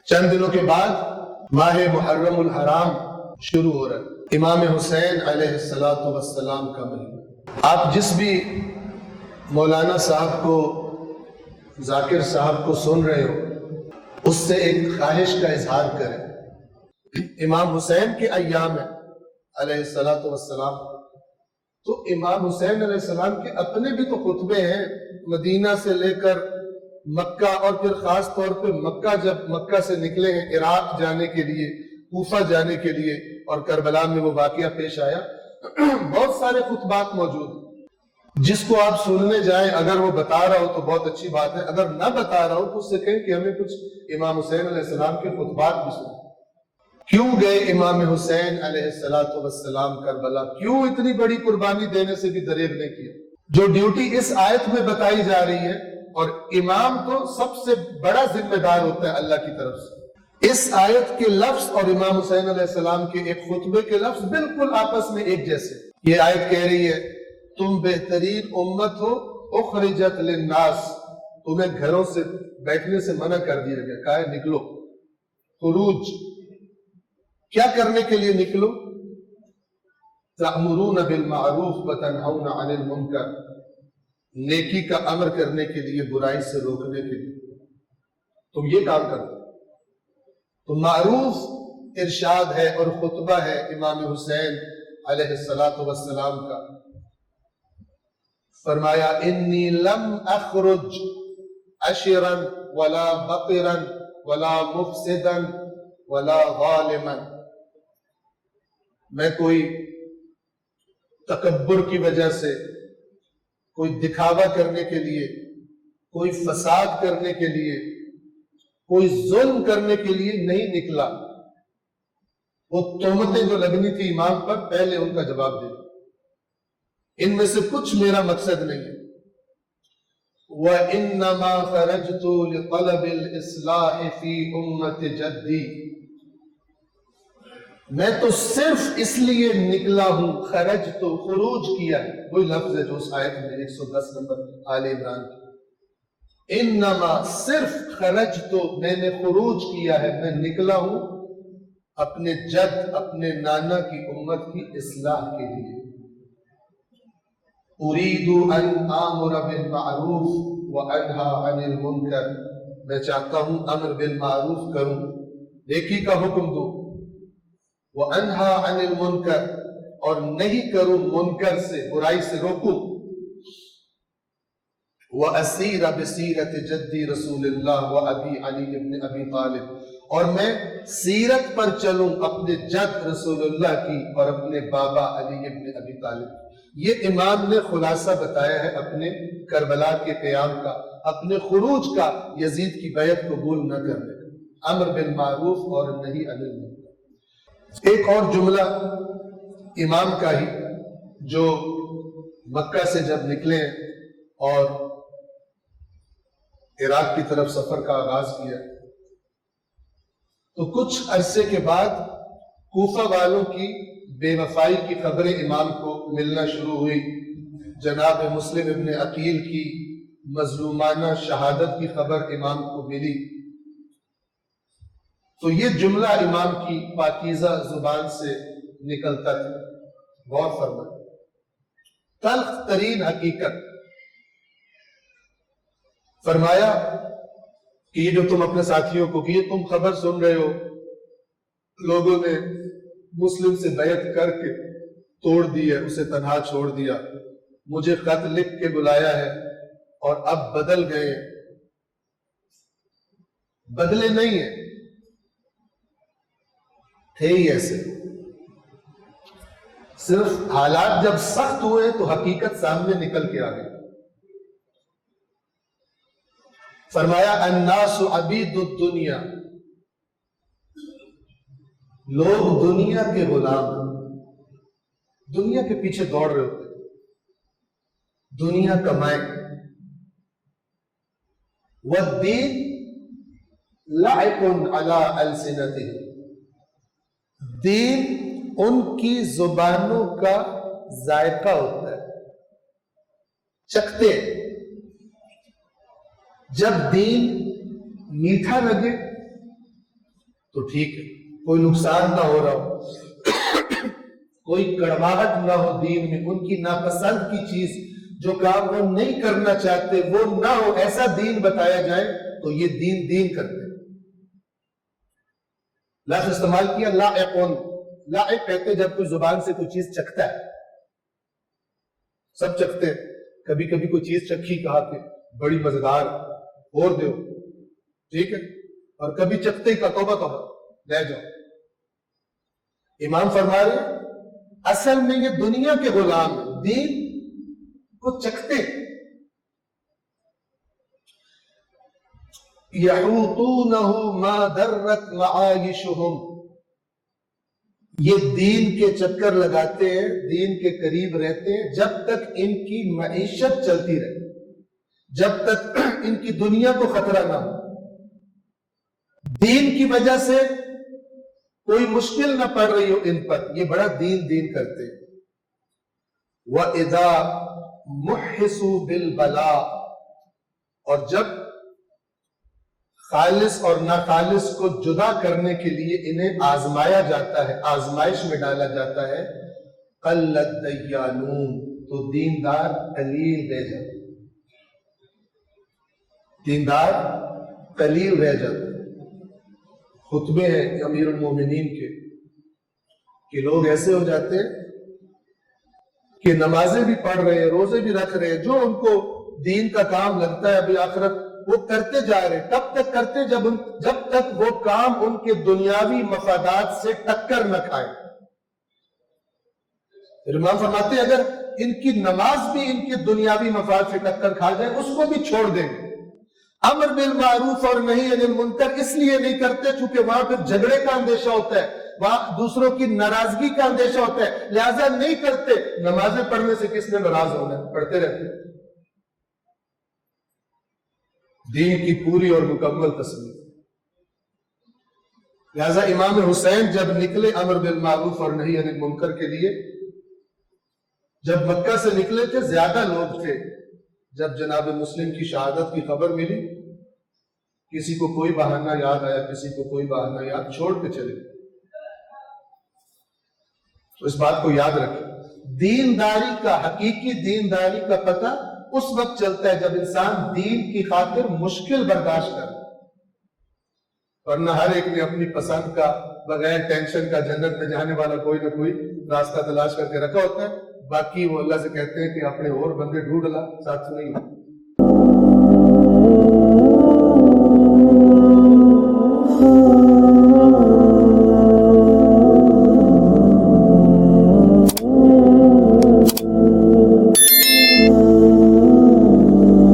چند دنوں کے بعد ماہ محرم الحرام شروع ہو رہا ہے، امام حسین علیہ السلام کا مہینہ۔ آپ جس بھی مولانا صاحب کو، ذاکر صاحب کو سن رہے ہو، اس سے ایک خواہش کا اظہار کریں۔ امام حسین کے ایام ہے علیہ السلام، تو امام حسین علیہ السلام کے اپنے بھی تو خطبے ہیں، مدینہ سے لے کر مکہ، اور پھر خاص طور پہ مکہ، جب مکہ سے نکلے ہیں عراق جانے کے لیے، کوفہ جانے کے لیے، اور کربلا میں وہ واقعہ پیش آیا، بہت سارے خطبات موجود ہیں۔ جس کو آپ سننے جائیں، اگر وہ بتا رہا ہو تو بہت اچھی بات ہے، اگر نہ بتا رہا ہو تو اس سے کہیں کہ ہمیں کچھ امام حسین علیہ السلام کے خطبات بھی سنیں۔ کیوں گئے امام حسین علیہ السلام کربلا؟ کیوں اتنی بڑی قربانی دینے سے بھی دریغ نہیں کیا؟ جو ڈیوٹی اس آیت میں بتائی جا رہی ہے، اور امام تو سب سے بڑا ذمہ دار ہوتا ہے اللہ کی طرف سے، اس آیت کے لفظ اور امام حسین علیہ السلام کے ایک خطبے کے لفظ بالکل آپس میں ایک جیسے۔ یہ آیت کہہ رہی ہے تم بہترین امت ہو، اخرجت للناس، تمہیں گھروں سے بیٹھنے سے منع کر دیا گیا، کہا ہے نکلو۔ خروج کیا کرنے کے لیے نکلو؟ تأمرون بالمعروف وتنہون عن المنکر، نیکی کا امر کرنے کے لیے، برائی سے روکنے کے لیے تم یہ کام کرو۔ تو معروف ارشاد ہے اور خطبہ ہے امام حسین علیہ السلام کا۔ فرمایا انی لم اخرج عشرا ولا بقرا ولا مفسدا ولا ظالما، میں کوئی تکبر کی وجہ سے، کوئی دکھاوا کرنے کے لیے، کوئی فساد کرنے کے لیے، کوئی ظلم کرنے کے لیے نہیں نکلا۔ وہ تہمتیں جو لگنی تھی امام پر، پہلے ان کا جواب دے، ان میں سے کچھ میرا مقصد نہیں ہے۔ وَإِنَّمَا خَرَجْتُ لِطَلَبِ الْإِصْلَاحِ فِي أُمَّةِ جَدِّي، میں تو صرف اس لیے نکلا ہوں، خرج تو خروج کیا ہے، وہی لفظ ہے جو اس آیت میں 110 نمبر آل عمران کی۔ انما صرف خرج تو میں نے خروج کیا ہے، میں نکلا ہوں اپنے جد، اپنے نانا کی امت کی اصلاح کے لیے۔ اريد ان آمر بالمعروف وانہی عن المنکر، میں چاہتا ہوں امر بالمعروف کروں، نیکی کا حکم دوں، وانہی عن المنکر، اور نہیں کروں منکر سے، برائی سے روکوں، واسیر بسیرت جدی رسول اللہ وابی علی ابن ابی طالب، اور میں سیرت پر چلوں اپنے جد رسول اللہ کی اور اپنے بابا علی ابن ابی طالب۔ یہ امام نے خلاصہ بتایا ہے اپنے کربلا کے قیام کا، اپنے خروج کا، یزید کی بیعت قبول نہ کرنے کا، امر بالمعروف اور نہی عن المنکر۔ ایک اور جملہ امام کا ہی، جو مکہ سے جب نکلے اور عراق کی طرف سفر کا آغاز کیا، تو کچھ عرصے کے بعد کوفہ والوں کی بے وفائی کی خبریں امام کو ملنا شروع ہوئی، جناب مسلم ابن عقیل کی مظلومانہ شہادت کی خبر امام کو ملی۔ تو یہ جملہ امام کی پاکیزہ زبان سے نکلتا تھا، غور فرمائیں، تلخ ترین حقیقت۔ فرمایا کہ یہ جو تم اپنے ساتھیوں کو، کہ یہ تم خبر سن رہے ہو، لوگوں نے مسلم سے بیعت کر کے توڑ دی ہے، اسے تنہا چھوڑ دیا، مجھے خط لکھ کے بلایا ہے، اور اب بدل گئے، بدلے نہیں ہیں، تھے ہی ایسے، صرف حالات جب سخت ہوئے تو حقیقت سامنے نکل کے آ گئی۔ فرمایا الناس عبید الدنیا، لوگ دنیا کے غلام ہیں، دنیا کے پیچھے دوڑ رہے ہوتے ہیں، دنیا کمائیں، والدین لعب علی السنتہم، دین ان کی زبانوں کا ذائقہ ہوتا ہے، چکھتے، جب دین میٹھا لگے تو ٹھیک ہے، کوئی نقصان نہ ہو رہا ہو، کوئی کڑواہٹ نہ ہو دین میں، ان کی ناپسند کی چیز جو کام وہ نہیں کرنا چاہتے وہ نہ ہو، ایسا دین بتایا جائے تو یہ دین کرتے ہیں۔ لفظ استعمال کیا لائقن، لائق کہتے جب کوئی زبان سے کوئی چیز چکھتا ہے، سب چکھتے ہیں، کبھی کبھی کوئی چیز چکھی کہا کہ بڑی مزیدار اور دو، ٹھیک ہے، اور کبھی چکھتے کا توبہ لے جاؤ۔ امام فرما رہے ہیں اصل میں یہ دنیا کے غلام دین کو چکھتے، یحوطونہ ما درت معایشہم، یہ دین کے چکر لگاتے ہیں، دین کے قریب رہتے ہیں جب تک ان کی معیشت چلتی رہے، جب تک ان کی دنیا کو خطرہ نہ ہو، دین کی وجہ سے کوئی مشکل نہ پڑ رہی ہو ان پر، یہ بڑا دین کرتے ہیں۔ وَإِذَا مُحِّسُوا بِالْبَلَاءِ، اور جب خالص اور ناخالص کو جدا کرنے کے لیے انہیں آزمایا جاتا ہے، آزمائش میں ڈالا جاتا ہے، قَلَّ الدَّيَّانُونَ، تو دیندار قلیل رہ جاتے، دیندار قلیل رہ جاتے۔ خطبے ہیں امیر المومنین کے کہ لوگ ایسے ہو جاتے ہیں کہ نمازیں بھی پڑھ رہے ہیں، روزے بھی رکھ رہے ہیں، جو ان کو دین کا کام لگتا ہے ابھی آخرت وہ کرتے جا رہے، تب تک کرتے جب تک وہ کام ان کے دنیاوی مفادات سے ٹکر نہ کھائے۔ امام فرماتے ہیں اگر ان کی نماز بھی ان کے دنیاوی مفاد سے ٹکر کھا جائے اس کو بھی چھوڑ دیں گے۔ امر بالمعروف اور نہی عن المنکر اس لیے نہیں کرتے چونکہ وہاں پھر جھگڑے کا اندیشہ ہوتا ہے، وہاں دوسروں کی ناراضگی کا اندیشہ ہوتا ہے، لہذا نہیں کرتے۔ نمازیں پڑھنے سے کس نے ناراض ہونا ہے، پڑھتے رہتے۔ دین کی پوری اور مکمل تصویر۔ لہذا امام حسین جب نکلے امر بالمعروف اور نہی عن المنکر کے لیے، جب مکہ سے نکلے تھے زیادہ لوگ تھے، جب جناب مسلم کی شہادت کی خبر ملی کسی کو کوئی بہانہ یاد آیا، کسی کو کوئی بہانہ یاد، چھوڑ کے چلے۔ تو اس بات کو یاد رکھیں، دینداری کا حقیقی دینداری کا پتہ اس وقت چلتا ہے جب انسان دین کی خاطر مشکل برداشت کرے، ورنہ ہر ایک نے اپنی پسند کا بغیر ٹینشن کا جنت میں جانے والا کوئی نہ کوئی راستہ تلاش کر کے رکھا ہوتا ہے، باقی وہ اللہ سے کہتے ہیں کہ اپنے اور بندے ڈھونڈ لا، ساتھ نہیں۔